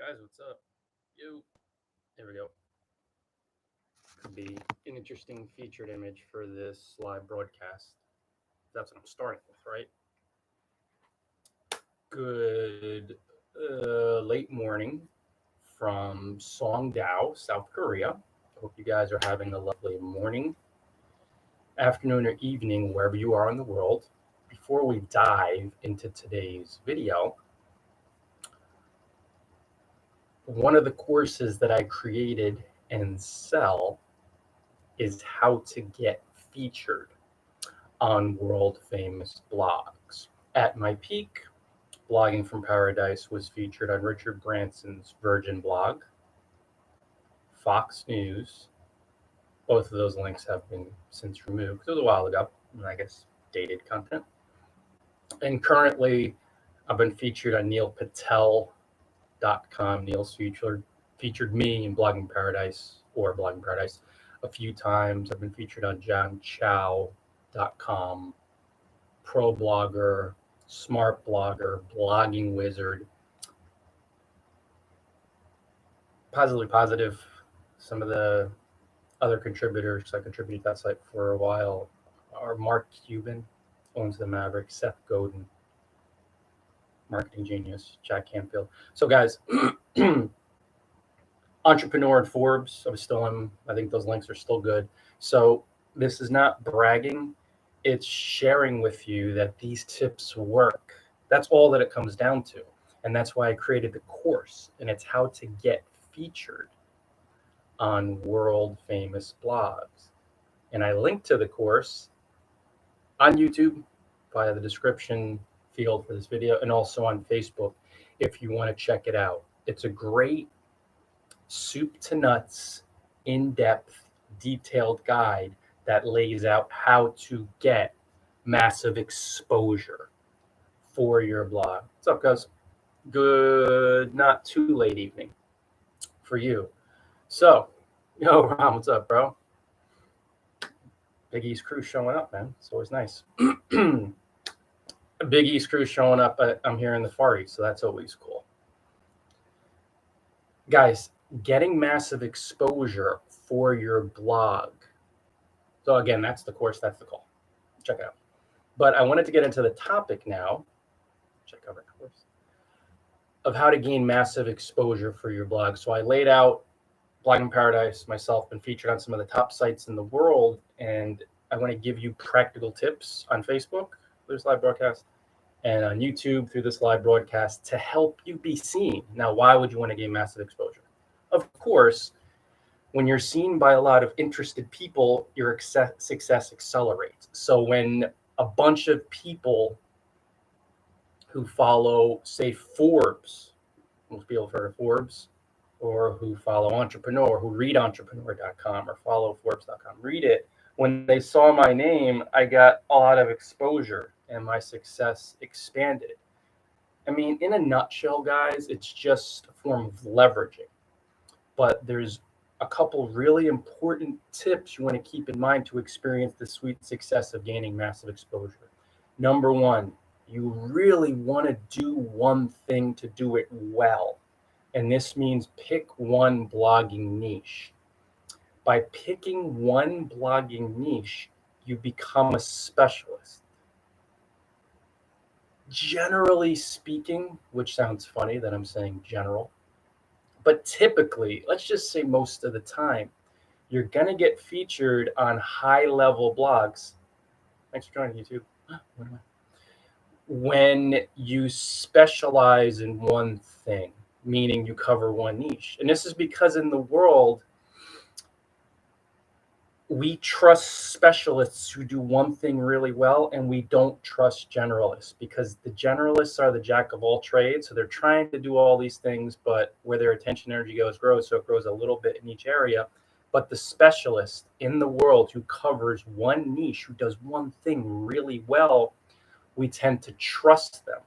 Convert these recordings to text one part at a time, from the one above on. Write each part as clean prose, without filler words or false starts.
Guys, what's up? You. There we go. Could be an interesting featured image for this live broadcast. That's what I'm starting with, right? Good late morning from Songdo, South Korea. Hope you guys are having a lovely morning, afternoon, or evening, wherever you are in the world. Before we dive into today's video, one of the courses that I created and sell is how to get featured on world famous blogs. At my peak, Blogging from Paradise was featured on Richard Branson's Virgin blog, Fox News. Both of those links have been since removed. It was a while ago, and I guess dated content. And currently, I've been featured on neilpatel.com. Neil's featured me in Blogging Paradise or Blogging Paradise a few times. I've been featured on johnchow.com, ProBlogger, Smart Blogger, Blogging Wizard, Positively Positive. Some of the other contributors, because I contributed to that site for a while, are Mark Cuban, owns the Maverick, Seth Godin, marketing genius, Jack Canfield. So guys, Entrepreneur and Forbes, I was still on, I think those links are still good. So this is not bragging, it's sharing with you that these tips work. That's all that it comes down to. And that's why I created the course, and it's how to get featured on world famous blogs. And I linked to the course on YouTube via the description field for this video, and also on Facebook if you want to check it out. It's a great soup to nuts, in-depth, detailed guide that lays out how to get massive exposure for your blog. What's up, guys? Good, not too late evening for you. So, yo, Ron, what's up, bro? Big East crew showing up, man. It's always nice. Big East crew showing up. I'm here in the Far East, so that's always cool. Guys, getting massive exposure for your blog. So again, that's the course, that's the call. Check it out. But I wanted to get into the topic now. Check out our course of how to gain massive exposure for your blog. So I laid out Blogging Paradise, myself, been featured on some of the top sites in the world, and I want to give you practical tips on Facebook through this live broadcast and on YouTube through this live broadcast to help you be seen. Now, why would you want to gain massive exposure? Of course, when you're seen by a lot of interested people, your success accelerates. So when a bunch of people who follow, say, Forbes, most people have heard of Forbes, or who follow Entrepreneur, who read entrepreneur.com or follow Forbes.com, read it. When they saw my name, I got a lot of exposure and my success expanded. I mean, in a nutshell, guys, it's just a form of leveraging. But there's a couple really important tips you want to keep in mind to experience the sweet success of gaining massive exposure. Number one, you really want to do one thing to do it well. And this means pick one blogging niche. By picking one blogging niche, you become a specialist. Generally speaking, which sounds funny that I'm saying general, but typically, let's just say most of the time, you're going to get featured on high-level blogs. Thanks for joining YouTube. When you specialize in one thing, meaning you cover one niche. And this is because in the world, we trust specialists who do one thing really well, and we don't trust generalists, because the generalists are the jack of all trades. So they're trying to do all these things, but where their attention energy grows. So it grows a little bit in each area. But the specialist in the world who covers one niche, who does one thing really well, we tend to trust them.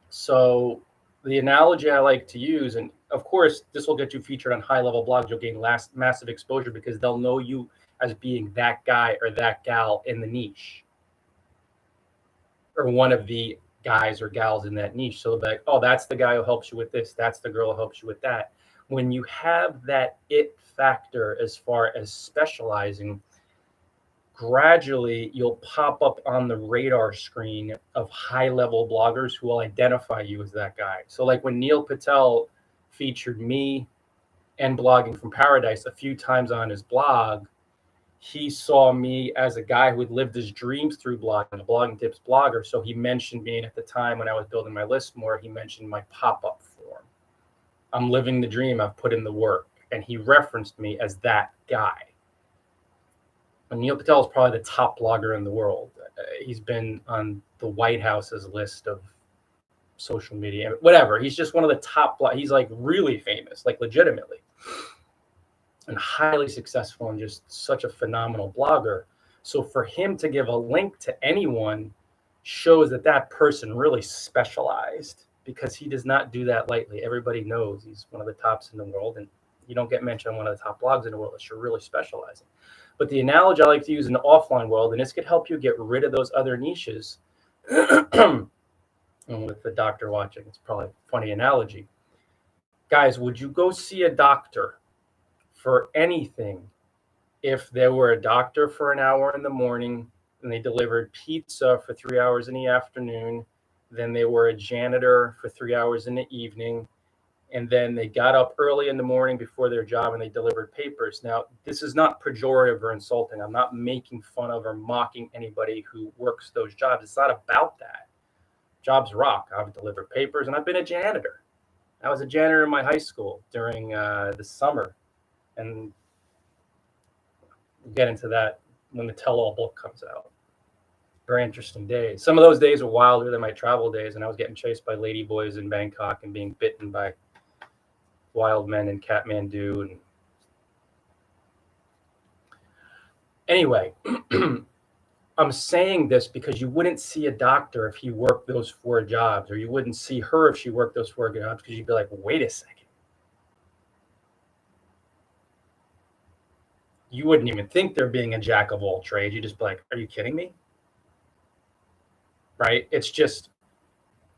So the analogy I like to use, and of course, this will get you featured on high-level blogs. You'll gain massive exposure because they'll know you as being that guy or that gal in the niche, or one of the guys or gals in that niche. So they'll be like, oh, that's the guy who helps you with this. That's the girl who helps you with that. When you have that it factor as far as specializing, gradually you'll pop up on the radar screen of high level bloggers who will identify you as that guy. So like when Neil Patel featured me and Blogging from Paradise a few times on his blog, he saw me as a guy who had lived his dreams through blogging, a blogging tips blogger. So he mentioned me, and at the time when I was building my list more, he mentioned my pop-up form. I'm living the dream, I've put in the work. And he referenced me as that guy. And Neil Patel is probably the top blogger in the world. He's been on the White House's list of social media, whatever. He's just one of the top. He's like really famous, like legitimately, and highly successful, and just such a phenomenal blogger. So for him to give a link to anyone shows that that person really specialized, because he does not do that lightly. Everybody knows he's one of the tops in the world, and you don't get mentioned on one of the top blogs in the world unless you're really specializing. But the analogy I like to use in the offline world, and this could help you get rid of those other niches. And with the doctor watching, it's probably a funny analogy. Guys, would you go see a doctor for anything if there were a doctor for an hour in the morning and they delivered pizza for 3 hours in the afternoon, then they were a janitor for 3 hours in the evening, and then they got up early in the morning before their job and they delivered papers? Now, this is not pejorative or insulting. I'm not making fun of or mocking anybody who works those jobs. It's not about that. Jobs rock. I've delivered papers, and I've been a janitor. I was a janitor in my high school during the summer, and we'll get into that when the tell-all book comes out. Very interesting days. Some of those days were wilder than my travel days, and I was getting chased by ladyboys in Bangkok and being bitten by wild men in Kathmandu. And anyway, I'm saying this because you wouldn't see a doctor if he worked those 4 jobs, or you wouldn't see her if she worked those 4 jobs, because you'd be like, wait a second. You wouldn't even think they're being a jack of all trades. You'd just be like, are you kidding me? Right? It's just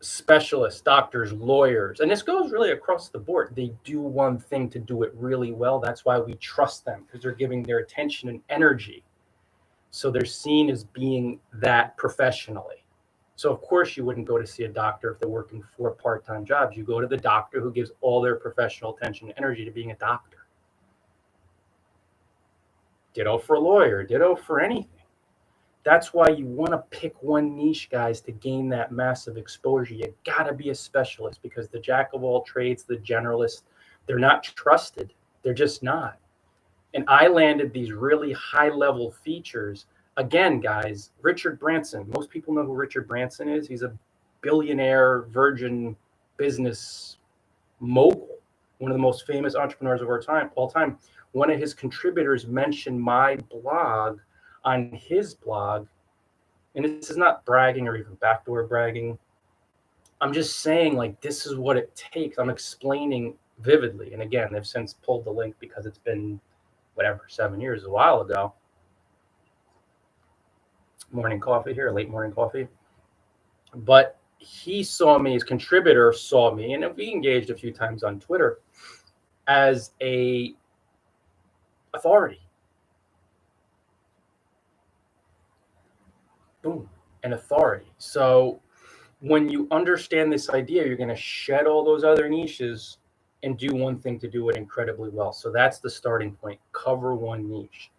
specialists, doctors, lawyers, and this goes really across the board. They do one thing to do it really well. That's why we trust them, because they're giving their attention and energy. So they're seen as being that professionally. So of course you wouldn't go to see a doctor if they're working 4 part-time jobs. You go to the doctor who gives all their professional attention and energy to being a doctor. Ditto for a lawyer, ditto for anything. That's why you want to pick one niche, guys, to gain that massive exposure. You got to be a specialist, because the jack of all trades, the generalists, they're not trusted. They're just not. And I landed these really high-level features. Again, guys, Richard Branson. Most people know who Richard Branson is. He's a billionaire virgin business mogul, one of the most famous entrepreneurs of our time, all time. One of his contributors mentioned my blog on his blog. And this is not bragging or even backdoor bragging. I'm just saying, like, this is what it takes. I'm explaining vividly. And again, they've since pulled the link because it's been whatever, 7 years, a while ago. Morning coffee here, late morning coffee. But he saw me, his contributor saw me, and we engaged a few times on Twitter, as a authority. Boom, an authority. So when you understand this idea, you're going to shed all those other niches and do one thing to do it incredibly well. So that's the starting point. Cover one niche.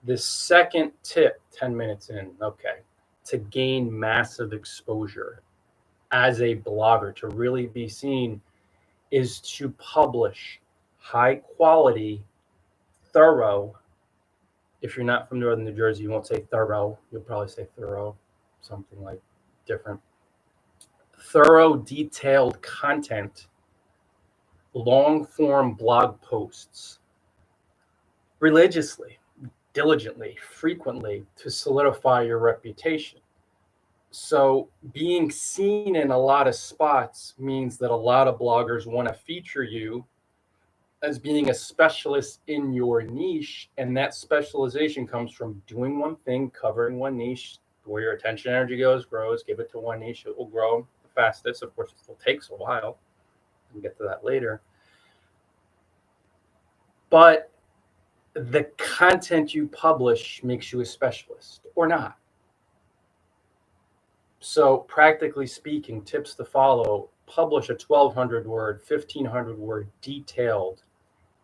The second tip, 10 minutes in, okay, to gain massive exposure as a blogger, to really be seen, is to publish high quality, thorough. If you're not from Northern New Jersey, you won't say thorough. You'll probably say thorough, something like different. Thorough, detailed content, long form blog posts, religiously, diligently, frequently, to solidify your reputation. So being seen in a lot of spots means that a lot of bloggers want to feature you as being a specialist in your niche. And that specialization comes from doing one thing, covering one niche, Where your attention energy grows. Give it to one niche, it will grow the fastest. Of course, it still takes a while. We'll get to that later. But the content you publish makes you a specialist or not. So practically speaking, tips to follow: publish a 1,200 word, 1,500 word, detailed,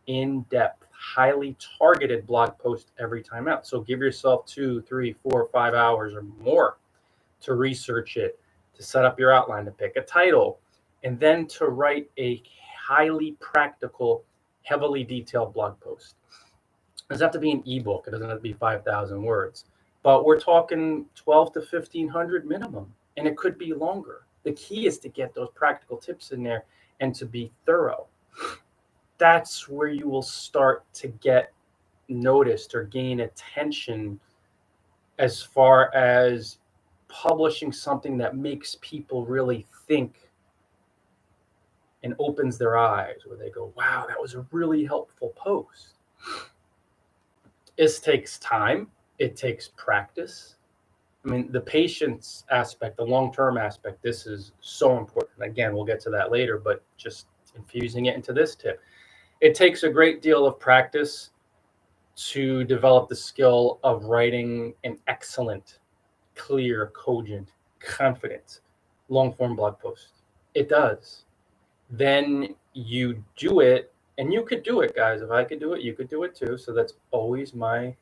in-depth, highly targeted blog post every time out. So give yourself 2, 3, 4, 5 hours or more to research it, to set up your outline, to pick a title, and then to write a highly practical, heavily detailed blog post. It doesn't have to be an ebook. It doesn't have to be 5,000 words, but we're talking 12 to 1,500 minimum, and it could be longer. The key is to get those practical tips in there and to be thorough. That's where you will start to get noticed or gain attention, as far as publishing something that makes people really think and opens their eyes, where they go, wow, that was a really helpful post. This takes time. It takes practice. I mean, the patience aspect, the long-term aspect, this is so important. Again, we'll get to that later, but just infusing it into this tip. It takes a great deal of practice to develop the skill of writing an excellent, clear, cogent, confident, long-form blog post. It does. Then you do it, and you could do it, guys. If I could do it, you could do it too. So that's always my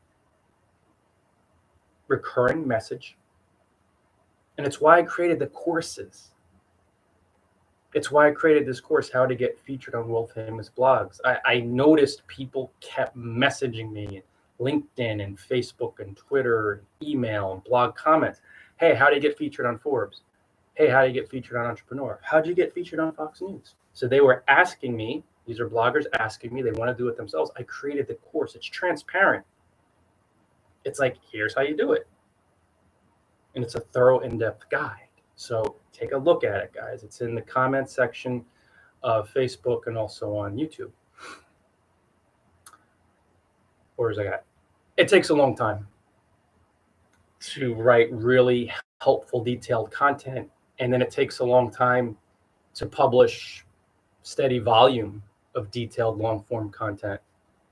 recurring message. And it's why I created the courses. It's why I created this course, How to Get Featured on World Famous Blogs. I noticed people kept messaging me, LinkedIn and Facebook and Twitter, and email and blog comments. Hey, how do you get featured on Forbes? Hey, how do you get featured on Entrepreneur? How do you get featured on Fox News? So they were asking me, these are bloggers asking me, they want to do it themselves. I created the course. It's transparent. It's like, here's how you do it. And it's a thorough, in-depth guide. So take a look at it, guys. It's in the comment section of Facebook and also on YouTube. Where's I got? It takes a long time to write really helpful, detailed content. And then it takes a long time to publish steady volume of detailed long-form content.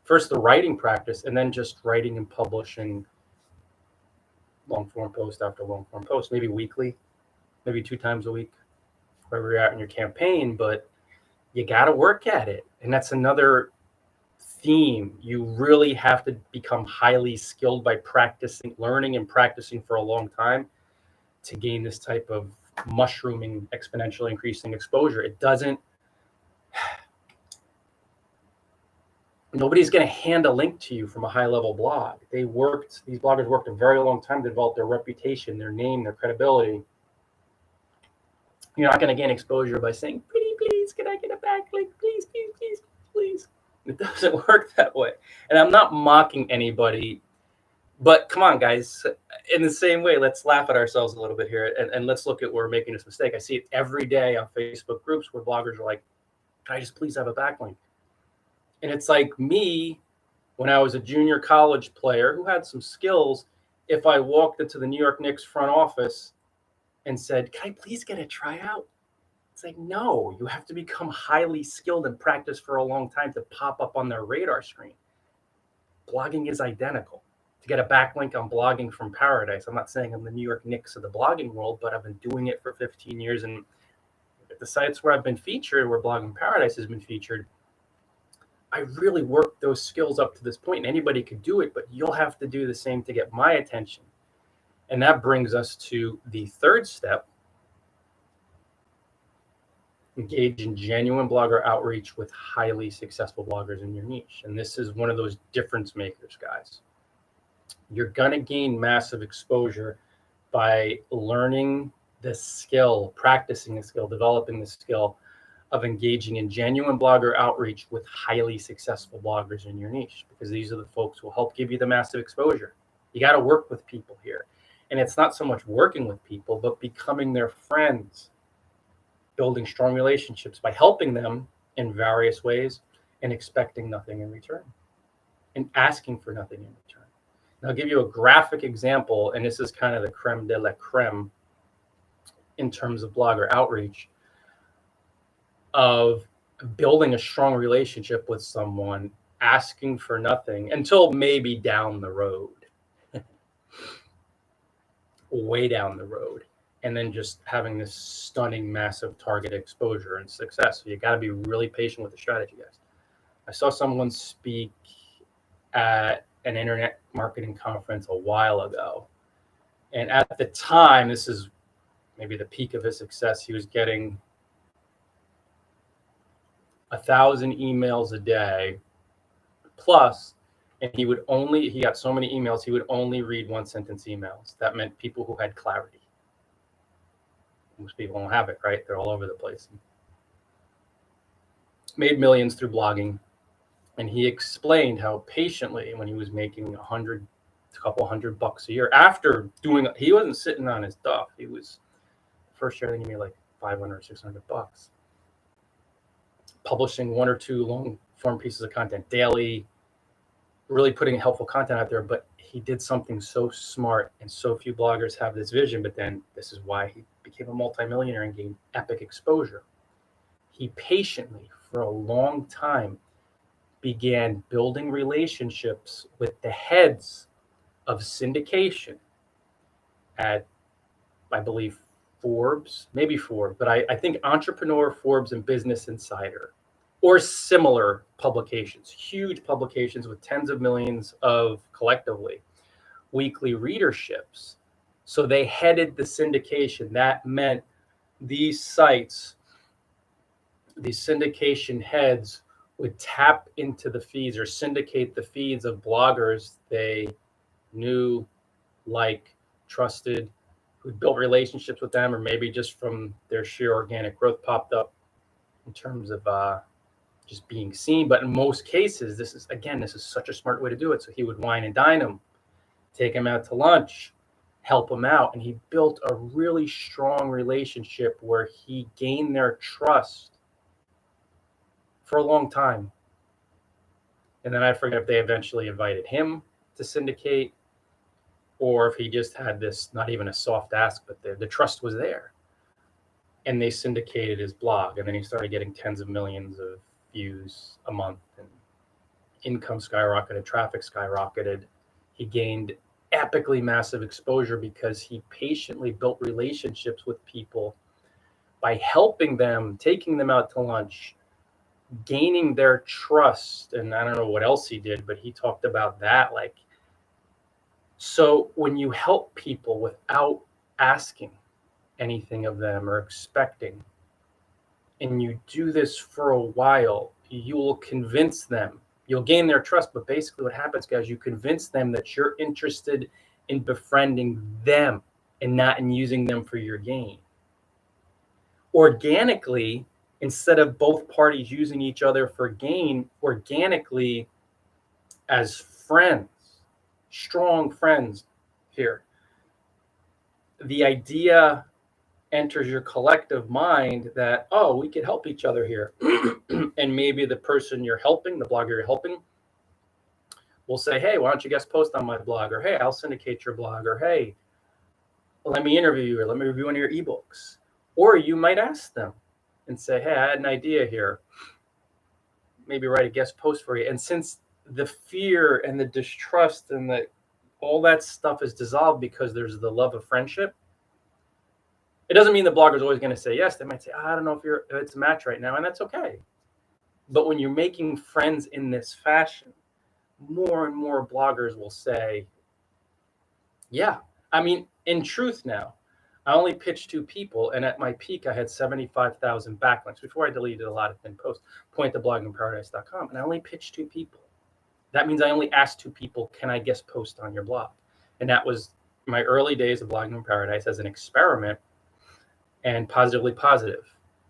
First, the writing practice, and then just writing and publishing long-form post after long-form post, maybe weekly, maybe 2 times a week, wherever you're at in your campaign. But you got to work at it. And that's another theme. You really have to become highly skilled by practicing, learning and practicing for a long time to gain this type of mushrooming, exponentially increasing exposure. It doesn't, nobody's going to hand a link to you from a high-level blog. These bloggers worked a very long time to develop their reputation, their name, their credibility. You're not going to gain exposure by saying, pretty please, can I get a backlink? Please, please, please, please. It doesn't work that way. And I'm not mocking anybody, but come on, guys. In the same way, let's laugh at ourselves a little bit here, and let's look at where we're making this mistake. I see it every day on Facebook groups where bloggers are like, can I just please have a backlink? And it's like me, when I was a junior college player who had some skills, if I walked into the New York Knicks front office and said, can I please get a tryout? It's like, no, you have to become highly skilled and practice for a long time to pop up on their radar screen. Blogging is identical. To get a backlink on Blogging from Paradise, I'm not saying I'm the New York Knicks of the blogging world, but I've been doing it for 15 years. And at the sites where I've been featured, where Blogging Paradise has been featured, I really worked those skills up to this point, and anybody could do it, but you'll have to do the same to get my attention. And that brings us to the third step: engage in genuine blogger outreach with highly successful bloggers in your niche. And this is one of those difference makers, guys. You're going to gain massive exposure by learning the skill, practicing the skill, developing the skill of engaging in genuine blogger outreach with highly successful bloggers in your niche, because these are the folks who will help give you the massive exposure. You got to work with people here. And it's not so much working with people, but becoming their friends, building strong relationships by helping them in various ways and expecting nothing in return and asking for nothing in return. I'll give you a graphic example, and this is kind of the creme de la creme in terms of blogger outreach, of building a strong relationship with someone, asking for nothing until maybe down the road, way down the road, and then just having this stunning, massive target exposure and success. So you got to be really patient with the strategy, guys. I saw someone speak at an internet marketing conference a while ago. And at the time, this is maybe the peak of his success, he was getting 1,000 emails a day plus, and he got so many emails, he would only read 1-sentence emails. That meant people who had clarity. Most people don't have it, right? They're all over the place. Made millions through blogging. And he explained how patiently, when he was making a couple $100 a year, after doing, he wasn't sitting on his duff. He was, first year, I think he made like $500 or $600. Publishing 1 or 2 long form pieces of content daily, really putting helpful content out there. But he did something so smart, and so few bloggers have this vision. But then this is why he became a multimillionaire and gained epic exposure. He patiently, for a long time, began building relationships with the heads of syndication at, I believe, Forbes, maybe Forbes, but I think Entrepreneur, Forbes, and Business Insider, or similar publications, huge publications with tens of millions of, collectively, weekly readerships. So they headed the syndication. That meant these sites, these syndication heads, would tap into the feeds or syndicate the feeds of bloggers they knew, like, trusted, who built relationships with them, or maybe just from their sheer organic growth popped up in terms of just being seen. But in most cases, this is such a smart way to do it. So he would wine and dine them, take them out to lunch, help them out. And he built a really strong relationship where he gained their trust for a long time. And then I forget if they eventually invited him to syndicate, or if he just had this, not even a soft ask, but the trust was there. And they syndicated his blog. And then he started getting tens of millions of views a month, and income skyrocketed, traffic skyrocketed. He gained epically massive exposure because he patiently built relationships with people by helping them, taking them out to lunch, gaining their trust. And I don't know what else he did, but he talked about that. Like, so when you help people without asking anything of them or expecting, and you do this for a while, you will convince them, you'll gain their trust. But basically what happens, guys, you convince them that you're interested in befriending them and not in using them for your gain. Organically, instead of both parties using each other for gain, organically, as friends, strong friends here, the idea enters your collective mind that, oh, we could help each other here. And maybe the person you're helping, the blogger you're helping, will say, hey, why don't you guest post on my blog? Or, hey, I'll syndicate your blog. Or, hey, let me interview you, or let me review one of your ebooks. Or you might ask them and say, hey, I had an idea here. Maybe write a guest post for you. And since the fear and the distrust and all that stuff is dissolved because there's the love of friendship, it doesn't mean the blogger's always going to say yes. They might say, I don't know if it's a match right now, and that's okay. But when you're making friends in this fashion, more and more bloggers will say, yeah. I mean, in truth now, I only pitched 2 people, and at my peak, I had 75,000 backlinks before I deleted a lot of thin posts. Point to bloggingparadise.com, and I only pitched 2 people. That means I only asked 2 people, can I guest post on your blog? And that was my early days of Blogging in Paradise as an experiment, and Positively Positive,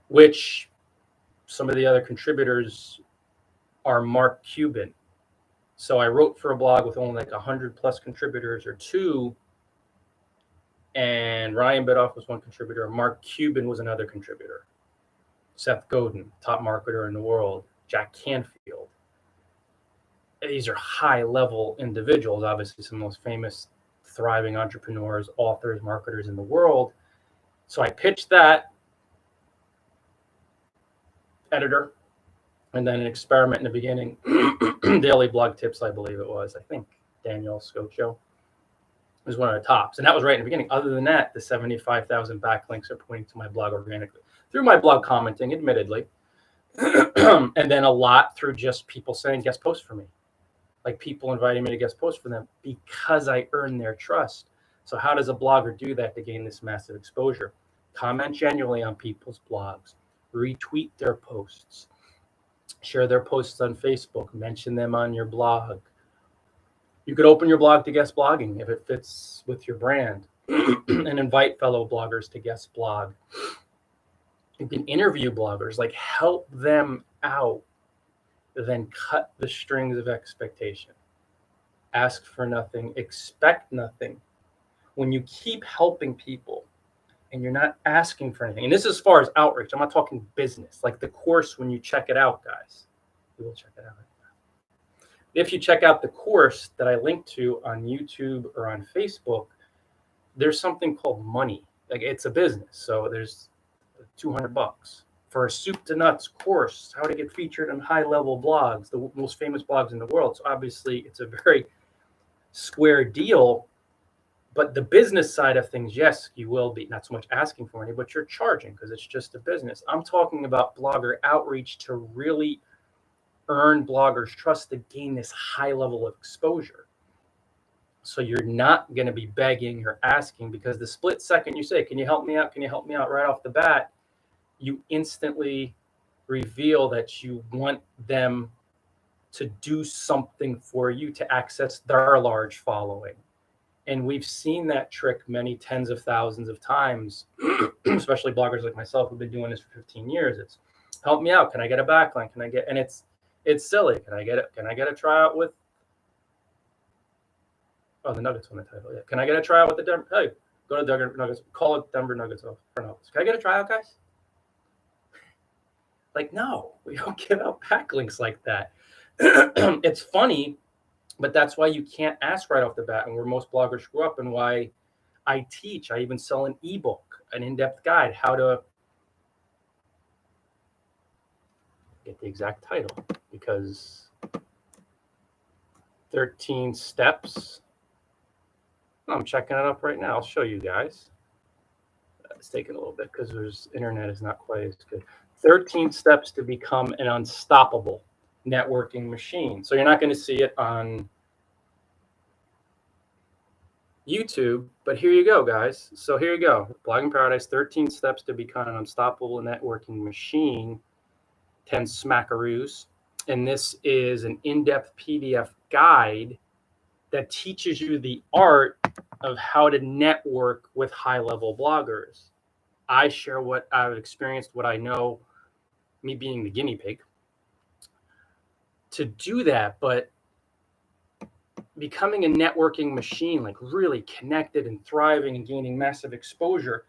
which some of the other contributors are Mark Cuban. So I wrote for a blog with only like 100 plus contributors, or 2. And Ryan Bidoff was one contributor. Mark Cuban was another contributor. Seth Godin, top marketer in the world. Jack Canfield. these are high level individuals, obviously some of the most famous, thriving entrepreneurs, authors, marketers in the world. So I pitched that editor, and then an experiment in the beginning, daily blog tips, I believe it was. I think Daniel Scocho was one of the tops, and that was right in the beginning. Other than that, the 75,000 backlinks are pointing to my blog organically through my blog commenting, admittedly, and then a lot through just people saying guest post for me, like people inviting me to guest post for them because I earned their trust. So how does a blogger do that to gain this massive exposure? Comment genuinely on people's blogs, retweet their posts, share their posts on Facebook, mention them on your blog. You could open your blog to guest blogging if it fits with your brand and invite fellow bloggers to guest blog. You can interview bloggers, like help them out, then cut the strings of expectation. Ask for nothing, expect nothing. When you keep helping people and you're not asking for anything, and this is as far as outreach, I'm not talking business, like the course, when you check it out, guys, you will check it out. If you check out the course that I linked to on YouTube or on Facebook, there's something called money. Like it's a business. So there's $200 for a soup to nuts course, how to get featured on high level blogs, the most famous blogs in the world. So obviously it's a very square deal, but the business side of things, yes, you will be not so much asking for any, but you're charging because it's just a business. I'm talking about blogger outreach to really earn bloggers' trust to gain this high level of exposure. So you're not going to be begging or asking, because the split second you say, can you help me out? Can you help me out? Right off the bat, you instantly reveal that you want them to do something for you to access their large following. And we've seen that trick many tens of thousands of times, especially bloggers like myself who've been doing this for 15 years. It's help me out. Can I get a backlink? Can I get, and it's silly. Can I get a tryout with, oh, the Nuggets won the title. Yeah. Can I get a tryout with the Denver? Hey, go to Denver Nuggets. Call it Denver Nuggets front office. Can I get a tryout, guys? Like, no, we don't give out backlinks like that. It's funny, but that's why you can't ask right off the bat, and where most bloggers screw up, and why I teach. I even sell an ebook, an in-depth guide, how to get the exact title, because 13 steps. I'm checking it up right now. I'll show you guys. It's taking a little bit because there's internet is not quite as good. 13 steps to become an unstoppable networking machine. So you're not going to see it on YouTube, but here you go, guys. So here you go. Blogging Paradise, 13 steps to become an unstoppable networking machine, 10 smackaroos. And this is an in-depth PDF guide that teaches you the art of how to network with high-level bloggers. I share what I've experienced, what I know, me being the guinea pig, to do that. But becoming a networking machine, like really connected and thriving and gaining massive exposure,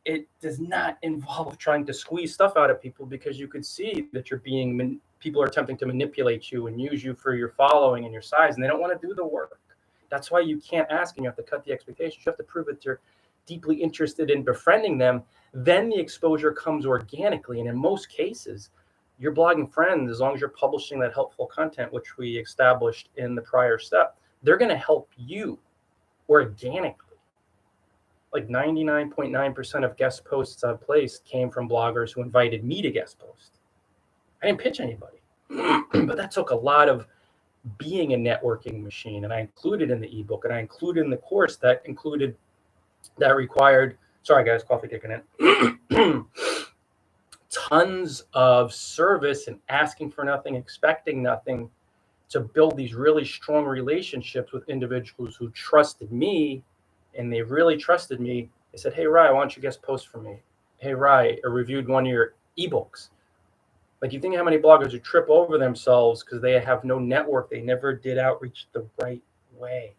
it does not involve trying to squeeze stuff out of people, because you could see that you're being, people are attempting to manipulate you and use you for your following and your size, and they don't want to do the work. That's why you can't ask, and you have to cut the expectations. You have to prove that you're deeply interested in befriending them. Then the exposure comes organically. And in most cases, your blogging friends, as long as you're publishing that helpful content, which we established in the prior step, they're going to help you organically. Like 99.9% of guest posts I've placed came from bloggers who invited me to guest post. I didn't pitch anybody, but that took a lot of being a networking machine. And I included in the ebook, and I included in the course that required, sorry guys, coffee kicking in, tons of service and asking for nothing, expecting nothing, to build these really strong relationships with individuals who trusted me. And they really trusted me. They said, hey, Rye, why don't you guest post for me? Hey, Rye, I reviewed one of your ebooks. Like, you think how many bloggers who trip over themselves because they have no network. They never did outreach the right way.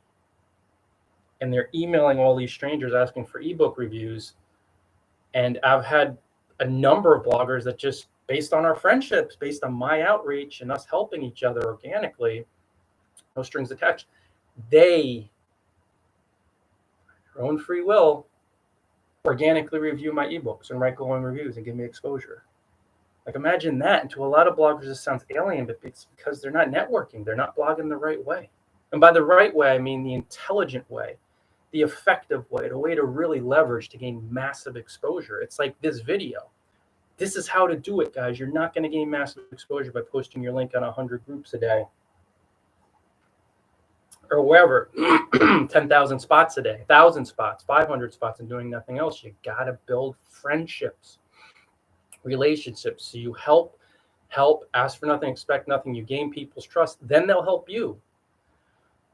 And they're emailing all these strangers asking for ebook reviews. And I've had a number of bloggers that just, based on our friendships, based on my outreach and us helping each other organically, no strings attached. They, their own free will, organically review my ebooks and write glowing reviews and give me exposure. Like, imagine that. And to a lot of bloggers, this sounds alien, but it's because they're not networking. They're not blogging the right way. And by the right way, I mean the intelligent way, the effective way, the way to really leverage to gain massive exposure. It's like this video. This is how to do it, guys. You're not going to gain massive exposure by posting your link on 100 groups a day or wherever, 10,000 spots a day, 1,000 spots, 500 spots, and doing nothing else. You got to build friendships, relationships. So you help, ask for nothing, expect nothing. You gain people's trust. Then they'll help you.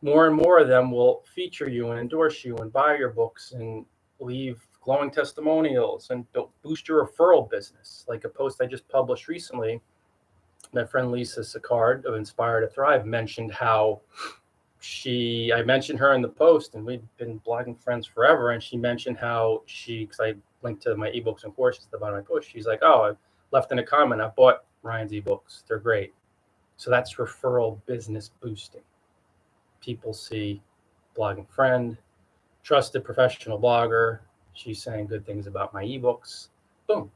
More and more of them will feature you and endorse you and buy your books and leave glowing testimonials and boost your referral business. Like a post I just published recently, my friend Lisa Sicard of Inspire to Thrive mentioned how I mentioned her in the post, and we've been blogging friends forever. And she mentioned how because I linked to my ebooks and courses at the bottom of my post. She's like, oh, I left in a comment, I bought Ryan's ebooks. They're great. So that's referral business boosting. People see blogging friend, trusted professional blogger. She's saying good things about my ebooks. Boom.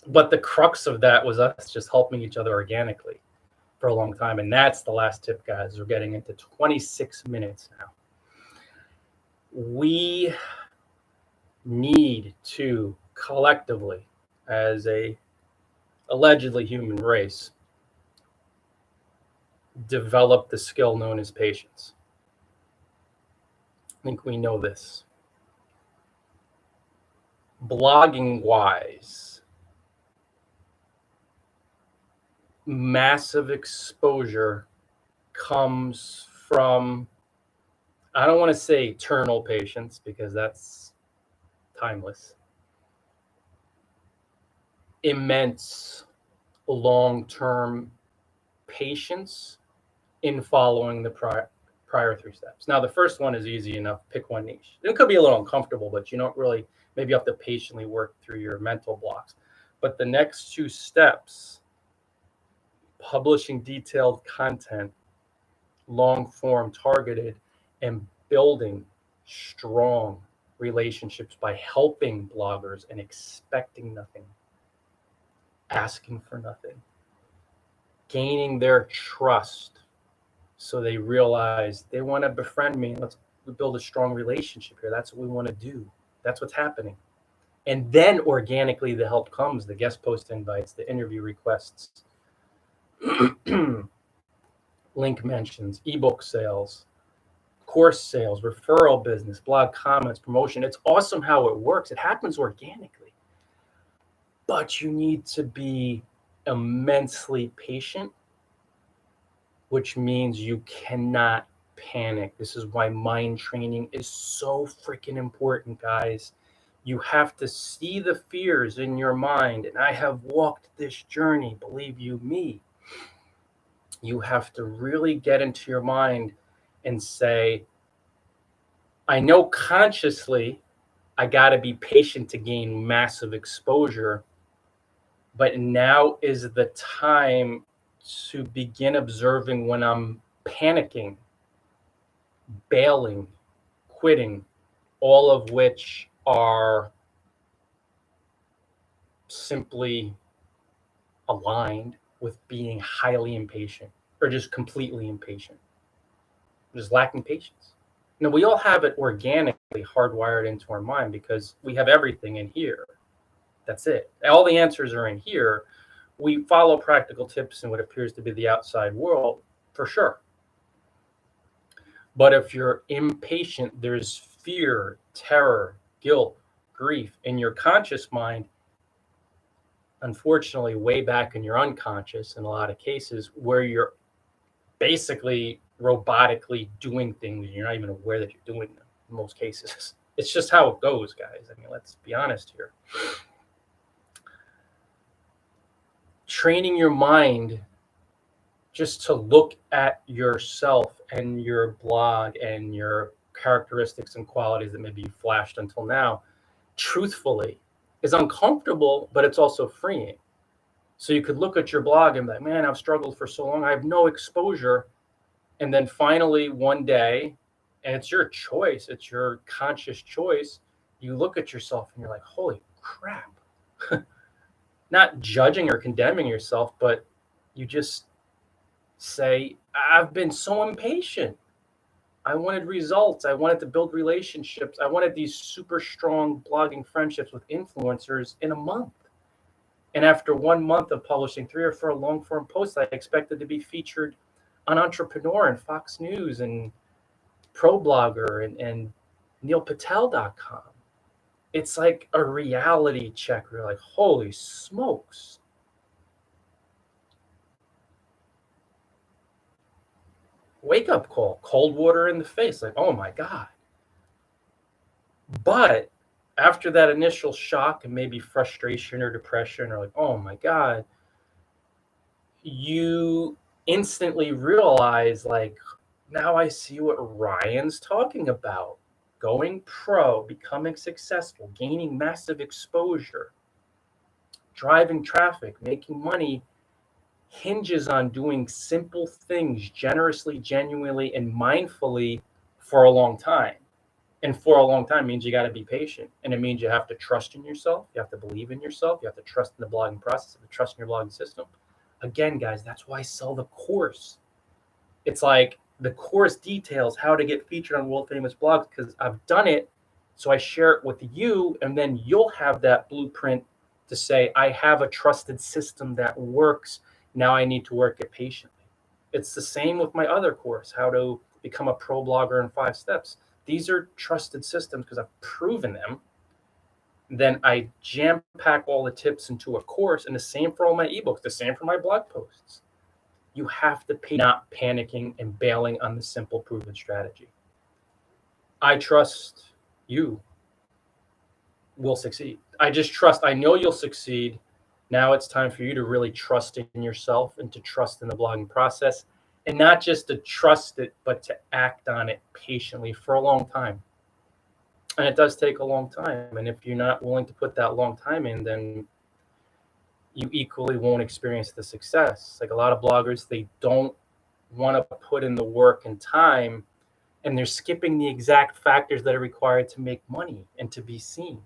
But the crux of that was us just helping each other organically for a long time. And that's the last tip, guys. We're getting into 26 minutes now. We need to collectively, as a allegedly human race, develop the skill known as patience. I think we know this. Blogging wise, massive exposure comes from, I don't want to say eternal patience because that's timeless. Immense long-term patience in following the prior 3 steps. Now, the first one is easy enough. Pick one niche. It could be a little uncomfortable, but you don't really, maybe you have to patiently work through your mental blocks. But the next 2 steps, publishing detailed content, long form, targeted, and building strong relationships by helping bloggers and expecting nothing, asking for nothing, gaining their trust so they realize they want to befriend me. Let's build a strong relationship here. That's what we want to do. That's what's happening. And then organically the help comes, the guest post invites, the interview requests, link mentions, ebook sales, course sales, referral business, blog comments, promotion. It's awesome how it works. It happens organically. But you need to be immensely patient, which means you cannot panic. This is why mind training is so freaking important, guys. You have to see the fears in your mind. And I have walked this journey, believe you me. You have to really get into your mind and say, I know consciously I got to be patient to gain massive exposure, but now is the time to begin observing when I'm panicking, bailing, quitting, all of which are simply aligned with being highly impatient or just completely impatient, just lacking patience. Now, we all have it organically hardwired into our mind because we have everything in here. That's it. All the answers are in here. We follow practical tips in what appears to be the outside world, for sure. But if you're impatient, there's fear, terror, guilt, grief in your conscious mind. Unfortunately, way back in your unconscious, in a lot of cases, where you're basically robotically doing things, you're not even aware that you're doing them in most cases. It's just how it goes, guys. I mean, let's be honest here. Training your mind just to look at yourself and your blog and your characteristics and qualities that maybe you flashed until now, truthfully, is uncomfortable, but it's also freeing. So you could look at your blog and be like, man, I've struggled for so long. I have no exposure. And then finally, one day, and it's your choice, it's your conscious choice, you look at yourself and you're like, holy crap. Not judging or condemning yourself, but you just say, I've been so impatient. I wanted results. I wanted to build relationships. I wanted these super strong blogging friendships with influencers in a month. And after 1 month of publishing 3 or 4 long form posts, I expected to be featured on Entrepreneur and Fox News and ProBlogger and NeilPatel.com. It's like a reality check. We're like, holy smokes. Wake up call, cold water in the face. Like, oh my God. But after that initial shock and maybe frustration or depression or like, oh my God, you instantly realize, like, now I see what Ryan's talking about. Going pro, becoming successful, gaining massive exposure, driving traffic, making money hinges on doing simple things generously, genuinely, and mindfully for a long time. And for a long time means you got to be patient. And it means you have to trust in yourself. You have to believe in yourself. You have to trust in the blogging process. You have to trust in your blogging system. Again, guys, that's why I sell the course. It's like the course details how to get featured on world famous blogs because I've done it. So I share it with you, and then you'll have that blueprint to say, I have a trusted system that works. Now I need to work it patiently. It's the same with my other course, how to become a pro blogger in 5 steps. These are trusted systems because I've proven them. Then I jam pack all the tips into a course, and the same for all my ebooks, the same for my blog posts. You have to pay, not panicking and bailing on the simple proven strategy. I trust you will succeed. I know you'll succeed. Now it's time for you to really trust in yourself and to trust in the blogging process, and not just to trust it, but to act on it patiently for a long time. And it does take a long time. And if you're not willing to put that long time in, then you equally won't experience the success. Like a lot of bloggers, they don't want to put in the work and time, and they're skipping the exact factors that are required to make money and to be seen.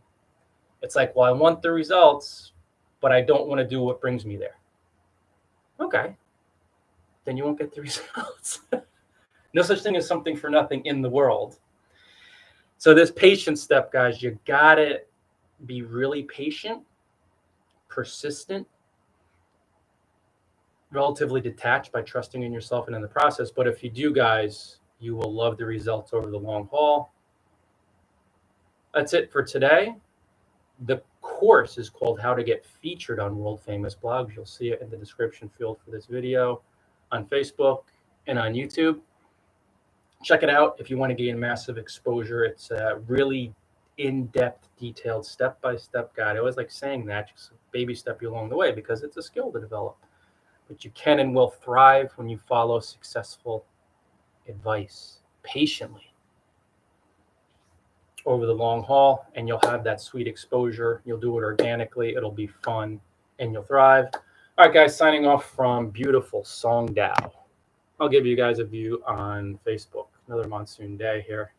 It's like, well, I want the results, but I don't want to do what brings me there. Okay, then you won't get the results. No such thing as something for nothing in the world. So this patience step, guys, you gotta be really patient, persistent, relatively detached by trusting in yourself and in the process. But if you do, guys, you will love the results over the long haul. That's it for today. The course is called How to Get Featured on World Famous Blogs. You'll see it in the description field for this video on Facebook and on YouTube. Check it out if you want to gain massive exposure. It's a really in-depth, detailed, step-by-step guide. I always like saying that, just baby step you along the way, because it's a skill to develop. But you can and will thrive when you follow successful advice patiently over the long haul, and you'll have that sweet exposure. You'll do it organically. It'll be fun, and you'll thrive. All right, guys, signing off from beautiful Songdo. I'll give you guys a view on Facebook. Another monsoon day here.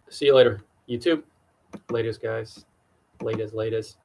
See you later, YouTube. Latest, guys. Latest.